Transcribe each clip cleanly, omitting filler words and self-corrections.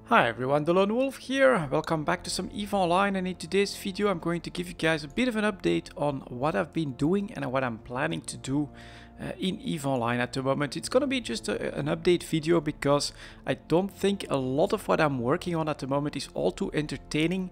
Hi everyone, delonewolf here. Welcome back to some EVE Online, and in today's video I'm going to give you guys a bit of an update on what I've been doing and what I'm planning to do in EVE Online at the moment. It's gonna be just an update video because I don't think a lot of what I'm working on at the moment is all too entertaining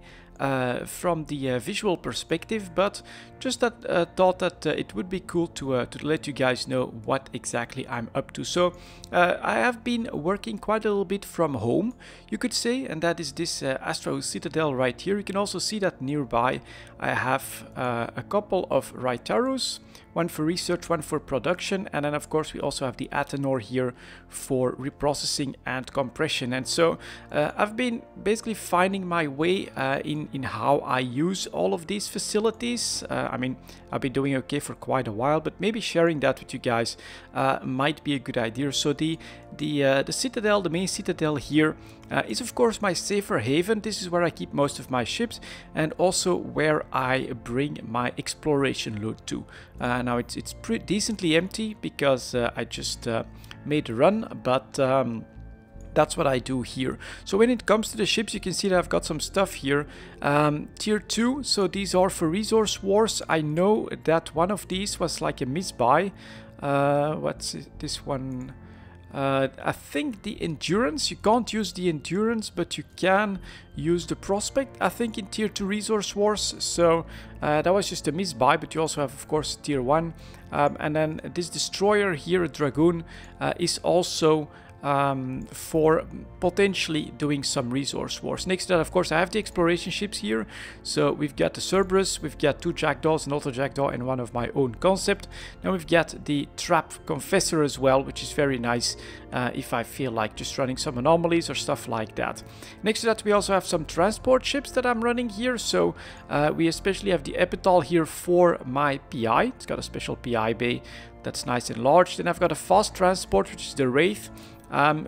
from the visual perspective, but just thought that it would be cool to let you guys know what exactly I'm up to. So I have been working quite a little bit from home, you could say, and that is this Astro Citadel right here. You can also see that nearby I have a couple of Raitarus, one for research, one for production, and then of course we also have the Athanor here for reprocessing and compression. And so I've been basically finding my way in how I use all of these facilities. I mean, I've been doing okay for quite a while, but maybe sharing that with you guys might be a good idea. So the Citadel, the main Citadel here, is of course my safer haven. This is where I keep most of my ships and also where I bring my exploration loot to. Now it's pretty decently empty because I just made a run, but that's what I do here. So when it comes to the ships, you can see that I've got some stuff here. Tier 2, so these are for resource wars. I know that one of these was like a misbuy. What's this one? I think the endurance, you can't use the endurance, but you can use the prospect, I think, in tier 2 resource wars. So that was just a misbuy, but you also have, of course, tier 1. And then this destroyer here, a dragoon, is also for potentially doing some resource wars. Next to that, of course, I have the exploration ships here. So we've got the Cerberus, we've got 2 Jackdaws, an auto Jackdaw, and one of my own concept. Now we've got the Trap Confessor as well, which is very nice if I feel like just running some anomalies or stuff like that. Next to that, we also have some transport ships that I'm running here. So we especially have the Dital here for my PI. It's got a special PI bay that's nice and large. Then I've got a fast transport, which is the Wraith,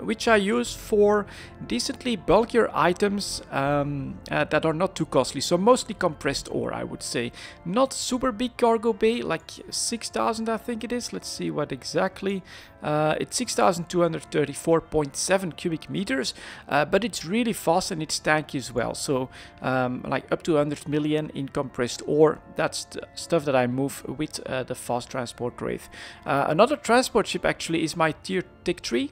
which I use for decently bulkier items that are not too costly. So mostly compressed ore, I would say. Not super big cargo bay, like 6,000 I think it is. Let's see what exactly. It's 6,234.7 cubic meters, but it's really fast and it's tanky as well. So like up to 100 million in compressed ore. That's the stuff that I move with the fast transport Wraith. Another transport ship actually is my tier Tech 3.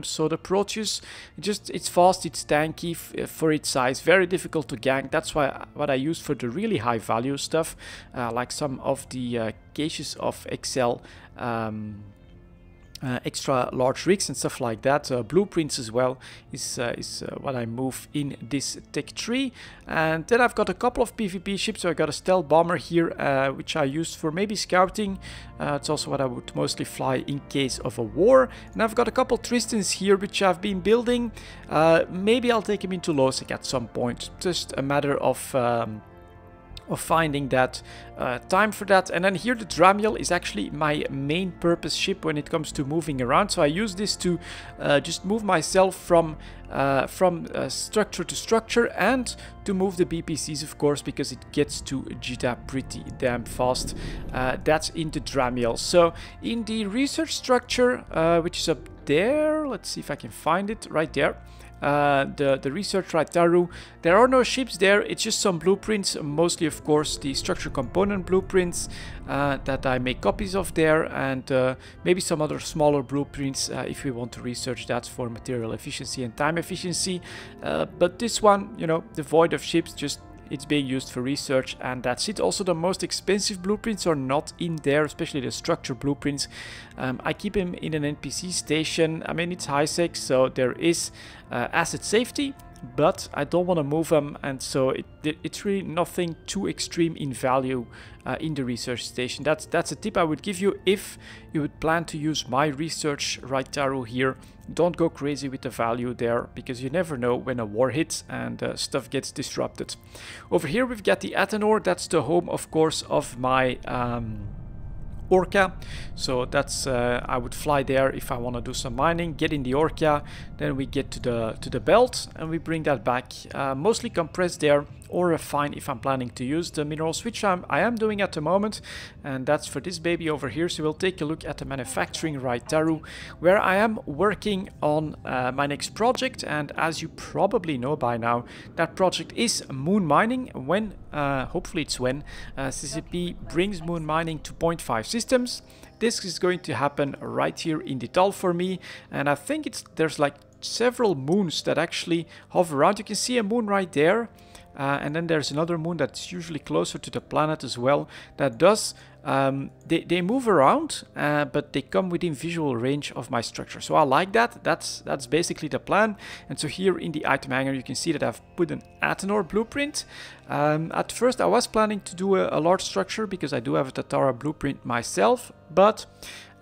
So the Proteus, it's fast, it's tanky for its size, very difficult to gank. That's why what I use for the really high value stuff, like some of the caches of Excel, extra large rigs and stuff like that. Blueprints as well is what I move in this Tech 3. And then I've got a couple of PvP ships. So I got a stealth bomber here, which I use for maybe scouting. It's also what I would mostly fly in case of a war. And I've got a couple Tristans here, which I've been building. Maybe I'll take them into Losec at some point. Just a matter of finding that time for that. And then here the Dramiel is actually my main purpose ship when it comes to moving around. So I use this to just move myself from structure to structure, and to move the BPCs, of course, because it gets to Jita pretty damn fast. That's in the Dramiel. So in the research structure, which is up there, let's see if I can find it right there. The research Raitaru, there are no ships there, it's just some blueprints, mostly of course the structure component blueprints that I make copies of there, and maybe some other smaller blueprints if we want to research that for material efficiency and time efficiency. But this one, you know, devoid of ships, just it's being used for research, and that's it. Also, the most expensive blueprints are not in there, especially the structure blueprints. I keep them in an NPC station. I mean, it's high sec, so there is asset safety, but I don't want to move them, and so it's really nothing too extreme in value in the research station. That's a tip I would give you if you would plan to use my research Raitaru here. Don't go crazy with the value there, because you never know when a war hits and stuff gets disrupted. Over here we've got the Athanor. That's the home, of course, of my Orca. So that's I would fly there if I want to do some mining, get in the Orca, then we get to the belt and we bring that back, mostly compressed there. or refine if I'm planning to use the minerals, which I am doing at the moment, and that's for this baby over here. So we'll take a look at the manufacturing right Taru, where I am working on my next project, and as you probably know by now, that project is moon mining. When hopefully it's when CCP brings moon mining to 0.5 systems. This is going to happen right here in Dital for me, and I think there's like several moons that actually hover around. You can see a moon right there, and then there's another moon that's usually closer to the planet as well, that does they move around, but they come within visual range of my structure. So I like that. That's basically the plan. And so here in the item hanger you can see that I've put an Athenor blueprint. At first I was planning to do a large structure because I do have a Tatara blueprint myself, but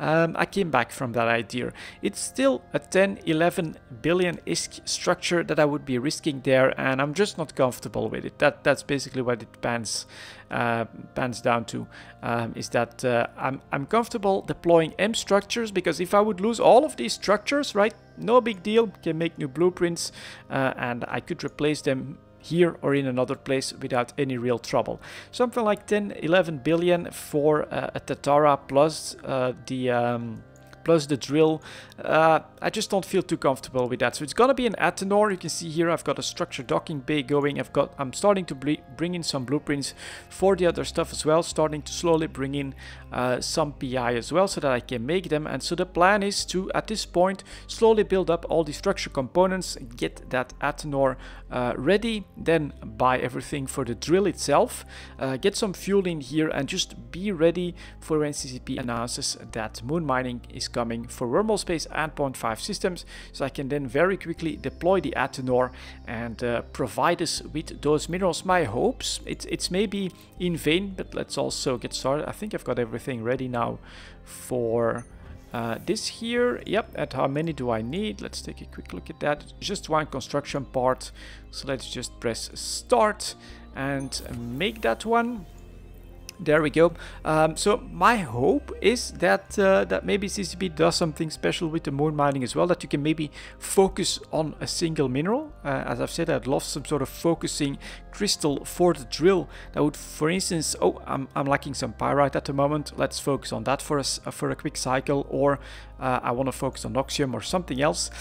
I came back from that idea. It's still a 10-11 billion ISK structure that I would be risking there, and I'm just not comfortable with it. That's basically what it pans down to, is that I'm comfortable deploying M structures, because if I would lose all of these structures, right, no big deal, can make new blueprints, and I could replace them here or in another place without any real trouble. Something like 10-11 billion for a Tatara plus the drill. I just don't feel too comfortable with that. So it's gonna be an Athenor. You can see here I've got a structure docking bay going. I'm starting to bring in some blueprints for the other stuff as well, starting to slowly bring in some PI as well so that I can make them. And so the plan is to, at this point, slowly build up all the structure components, get that Athenor ready, then buy everything for the drill itself, get some fuel in here, and just be ready for when CCP announces that moon mining is coming for wormhole space and 0.5 systems, so I can then very quickly deploy the Athenor and provide us with those minerals. My hopes, it's maybe in vain, but let's also get started. I think I've got everything ready now for this here. Yep, and how many do I need? Let's take a quick look at that. Just one construction part, so let's just press start and make that one. There we go. So my hope is that that maybe CCP does something special with the moon mining as well, that you can maybe focus on a single mineral. As I've said, I'd love some sort of focusing crystal for the drill that would, for instance, oh, I'm lacking some pyrite at the moment. Let's focus on that for a quick cycle, or I want to focus on oxium or something else.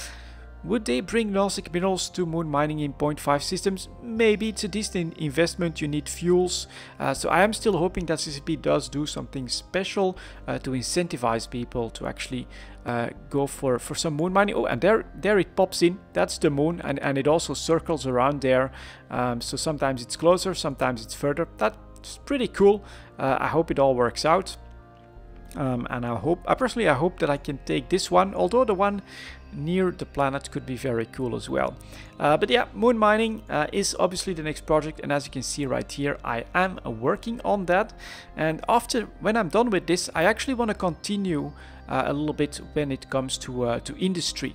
Would they bring Gnostic minerals to moon mining in 0.5 systems? Maybe. It's a decent investment, you need fuels. So I am still hoping that CCP does do something special to incentivize people to actually go for some moon mining. Oh, and there it pops in. That's the moon, and it also circles around there. So sometimes it's closer, sometimes it's further. That's pretty cool. I hope it all works out. And I personally hope that I can take this one, although the one near the planet could be very cool as well. But yeah, moon mining is obviously the next project, and as you can see right here, I am working on that. And when I'm done with this, I actually want to continue a little bit when it comes to industry.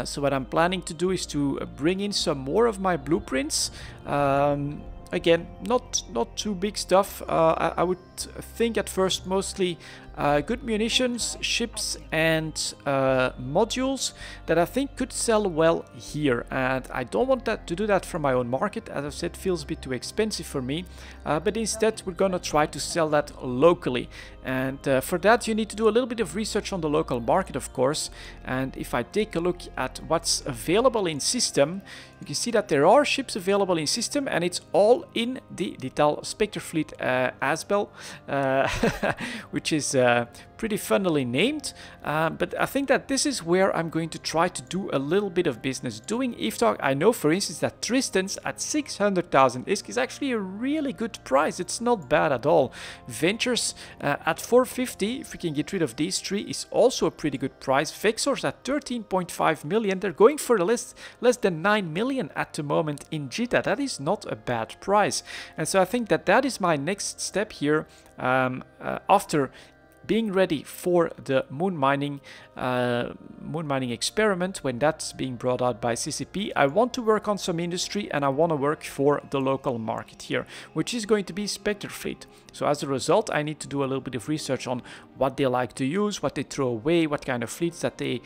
So what I'm planning to do is to bring in some more of my blueprints. Again, not too big stuff. I would think at first mostly good munitions, ships, and modules that I think could sell well here. And I don't want to do that for my own market. As I've said, feels a bit too expensive for me. But instead, we're gonna try to sell that locally. And for that, you need to do a little bit of research on the local market, of course. And if I take a look at what's available in system, you can see that there are ships available in system, and it's all in the Dital Spectre Fleet Asbel, which is pretty funnily named. But I think that this is where I'm going to try to do a little bit of business. Doing Iftalk, I know for instance that Tristan's at 600,000 ISK is actually a really good price. It's not bad at all. Ventures at 450, if we can get rid of these three, is also a pretty good price. Vexors at 13.5 million. They're going for less than 9 million at the moment in Jita. That is not a bad price. And so I think that that is my next step here, after being ready for the moon mining experiment when that's being brought out by CCP. I want to work on some industry, and I want to work for the local market here, which is going to be Spectre Fleet. So as a result, I need to do a little bit of research on what they like to use, what they throw away, what kind of fleets that they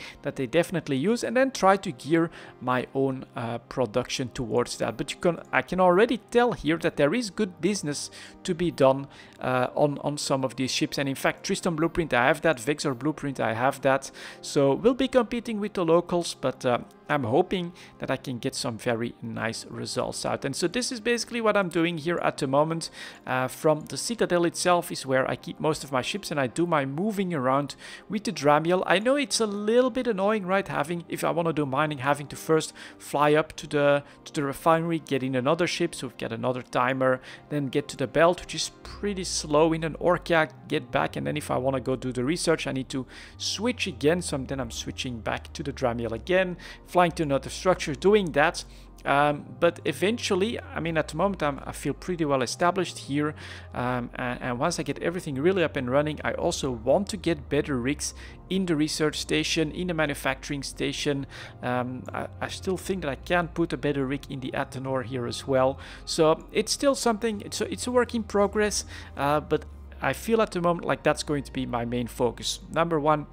definitely use, and then try to gear my own production towards that. But I can already tell here that there is good business to be done on some of these ships. And in fact, Tristan Blueprint, I have that. Vexor Blueprint, I have that. So we'll be competing with the locals, but I'm hoping that I can get some very nice results out. And so this is basically what I'm doing here at the moment. From the Citadel itself is where I keep most of my ships, and I do my moving around with the Dramiel. I know it's a little bit annoying, right? If I want to do mining, having to first fly up to the refinery, get in another ship, so get another timer, then get to the belt, which is pretty slow in an Orca, get back, and then if I want to go do the research, I need to switch again. So then I'm switching back to the Dramiel again, flying to another structure, doing that. But eventually, I mean, at the moment I feel pretty well established here, and once I get everything really up and running, I also want to get better rigs in the research station, in the manufacturing station. I still think that I can put a better rig in the Athenor here as well. So it's still something, it's a work in progress, but I feel at the moment like that's going to be my main focus. Number one,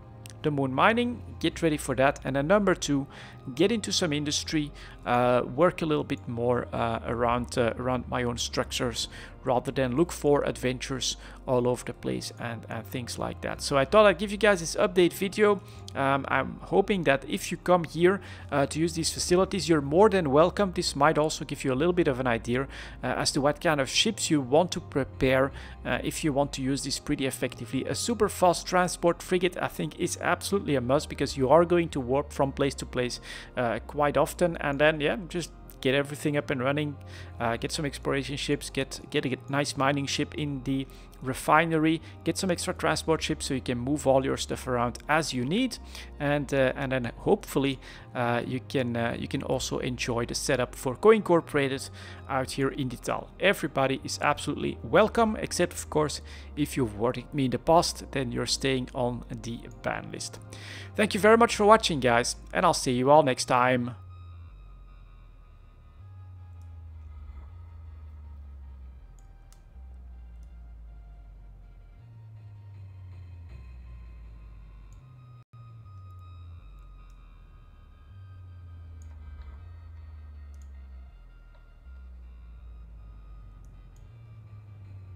the moon mining, get ready for that. And then number two, get into some industry, work a little bit more around my own structures, rather than look for adventures all over the place and things like that. So I thought I'd give you guys this update video. I'm hoping that if you come here to use these facilities, you're more than welcome. This might also give you a little bit of an idea as to what kind of ships you want to prepare if you want to use this pretty effectively. A super fast transport frigate, I think, is absolutely a must, because you are going to warp from place to place quite often, and then yeah, just get everything up and running, get some exploration ships, get a nice mining ship in the refinery, get some extra transport ships so you can move all your stuff around as you need, and then hopefully you can also enjoy the setup for Co-Incorporated out here in Dital. Everybody is absolutely welcome, except of course if you've worked with me in the past, then you're staying on the ban list. Thank you very much for watching, guys, and I'll see you all next time.